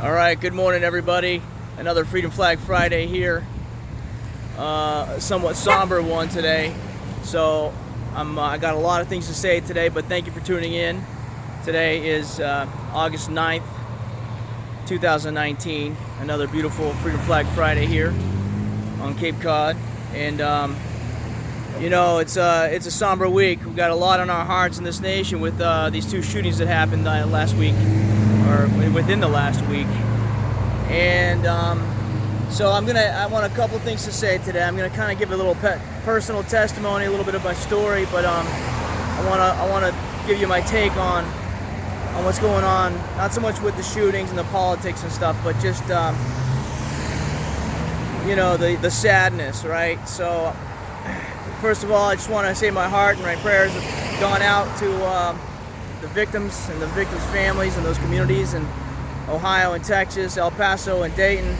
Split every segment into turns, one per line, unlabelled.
All right, good morning, everybody. Another Freedom Flag Friday here. A somewhat somber one today. So I got a lot of things to say today, but thank you for tuning in. Today is August 9th, 2019. Another beautiful Freedom Flag Friday here on Cape Cod. And it's a somber week. We've got a lot on our hearts in this nation with these two shootings that happened last week, or within the last week. And so I want a couple of things to say today. I'm going to kind of give a little personal testimony, a little bit of my story, but I want to give you my take on what's going on, not so much with the shootings and the politics and stuff, but just the sadness, right? So first of all, I just want to say my heart and my prayers have gone out to the victims and the victims' families and those communities in Ohio and Texas, El Paso and Dayton.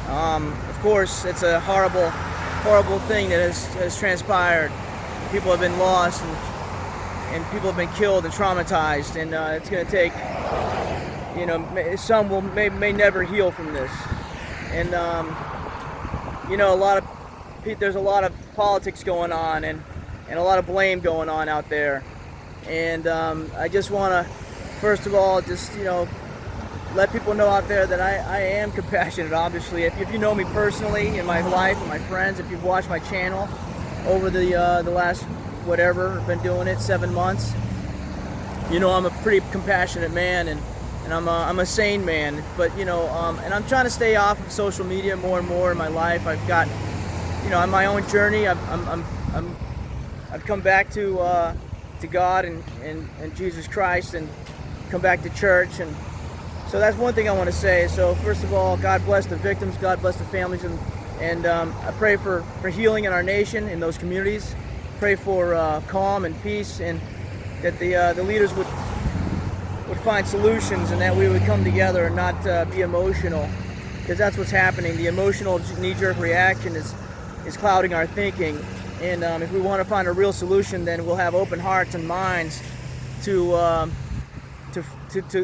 Of course, it's a horrible, horrible thing that has transpired. People have been lost and people have been killed and traumatized, and it's going to take, some may never heal from this. And there's a lot of politics going on and a lot of blame going on out there. And I just want to, first of all, let people know out there that I am compassionate, obviously. If you know me personally in my life and my friends, if you've watched my channel over the last, I've been doing it 7 months, I'm a pretty compassionate man, and I'm a sane man. But and I'm trying to stay off of social media more and more in my life. I've got, on my own journey, I've come back to God and Jesus Christ, and come back to church. And so that's one thing I want to say. So first of all, God bless the victims, God bless the families, and I pray for healing in our nation, in those communities. Pray for calm and peace, and that the leaders would find solutions, and that we would come together and not be emotional, because that's what's happening. The emotional knee-jerk reaction is clouding our thinking, and if we want to find a real solution, then we'll have open hearts and minds to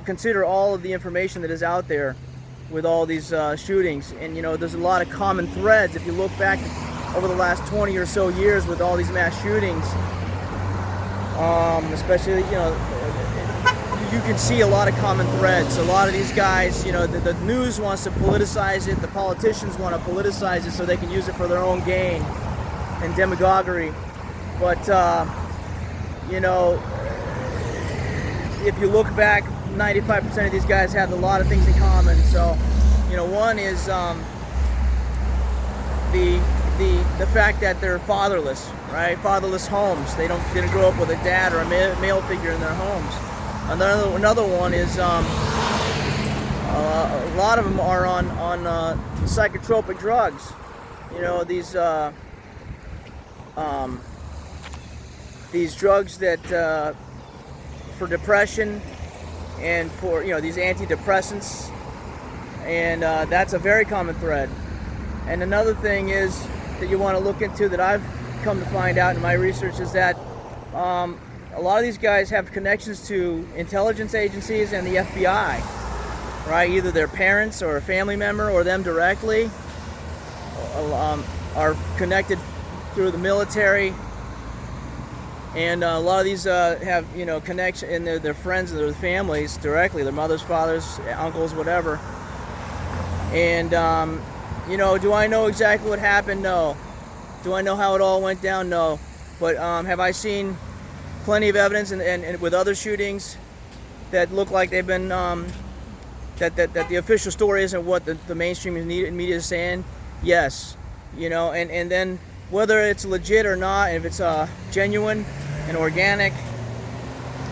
consider all of the information that is out there with all these shootings. And there's a lot of common threads if you look back over the last 20 or so years with all these mass shootings, especially you can see a lot of common threads. A lot of these guys, the news wants to politicize it, the politicians want to politicize it so they can use it for their own gain and demagoguery. But if you look back, 95% of these guys have a lot of things in common. So, one is the fact that they're fatherless, right? Fatherless homes. They didn't grow up with a dad or a male figure in their homes. Another one is a lot of them are on psychotropic drugs. These drugs that for depression and for these antidepressants, and that's a very common thread. And another thing is that you want to look into, that I've come to find out in my research, is that a lot of these guys have connections to intelligence agencies and the FBI, right? Either their parents or a family member or them directly are connected through the military. And a lot of these have connection in their friends and their families directly, their mothers, fathers, uncles, whatever. And do I know exactly what happened? No. Do I know how it all went down? No. But have I seen plenty of evidence and with other shootings that look like they've been that the official story isn't what the mainstream media is saying? Yes. And then whether it's legit or not, if it's genuine and organic,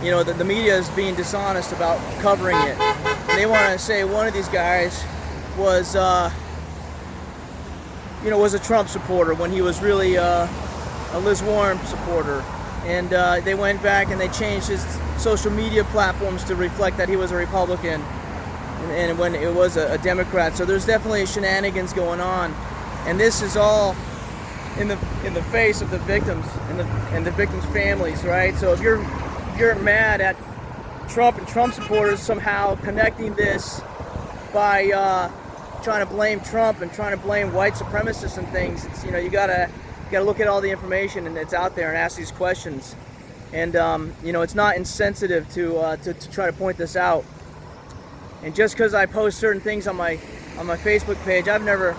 the media is being dishonest about covering it. And they want to say one of these guys was a Trump supporter when he was really a Liz Warren supporter. And they went back and they changed his social media platforms to reflect that he was a Republican, and when it was a Democrat. So there's definitely shenanigans going on, and this is all in the face of the victims and the victims' families, right? So if you're mad at Trump and Trump supporters somehow connecting this by trying to blame Trump and trying to blame white supremacists and things. It's, you gotta look at all the information and it's out there and ask these questions. And it's not insensitive to try to point this out. And just because I post certain things on my Facebook page, I've never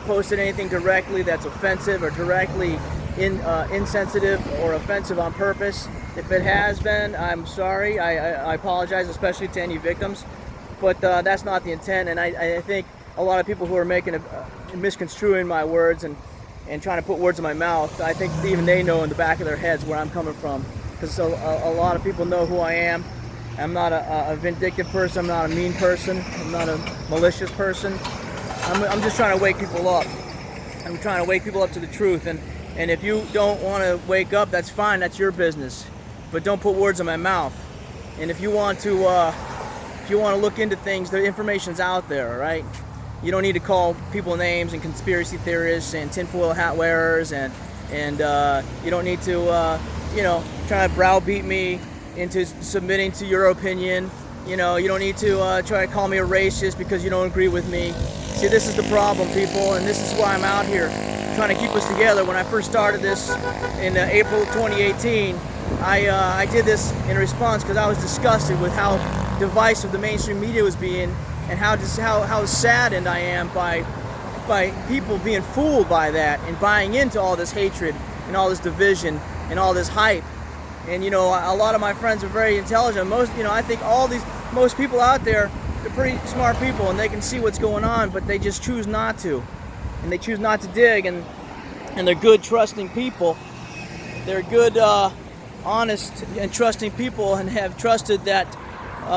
posted anything directly that's offensive or directly insensitive or offensive on purpose. If it has been, I'm sorry. I apologize, especially to any victims. But that's not the intent. And I think a lot of people who are misconstruing my words and trying to put words in my mouth, I think even they know in the back of their heads where I'm coming from. Because a lot of people know who I am. I'm not a vindictive person. I'm not a mean person. I'm not a malicious person. I'm just trying to wake people up. I'm trying to wake people up to the truth. And if you don't want to wake up, that's fine. That's your business. But don't put words in my mouth. And if you want to look into things, the information's out there, all right? You don't need to call people names and conspiracy theorists and tinfoil hat wearers, and you don't need to try to browbeat me into submitting to your opinion. You don't need to try to call me a racist because you don't agree with me. See, this is the problem, people, and this is why I'm out here trying to keep us together. When I first started this in April 2018, I did this in response because I was disgusted with how divisive the mainstream media was being, and how saddened I am by people being fooled by that and buying into all this hatred and all this division and all this hype. And a lot of my friends are very intelligent. I think most people out there, they're pretty smart people and they can see what's going on, but they just choose not to, and they choose not to dig. And they're good, trusting people. They're good, honest and trusting people, and have trusted that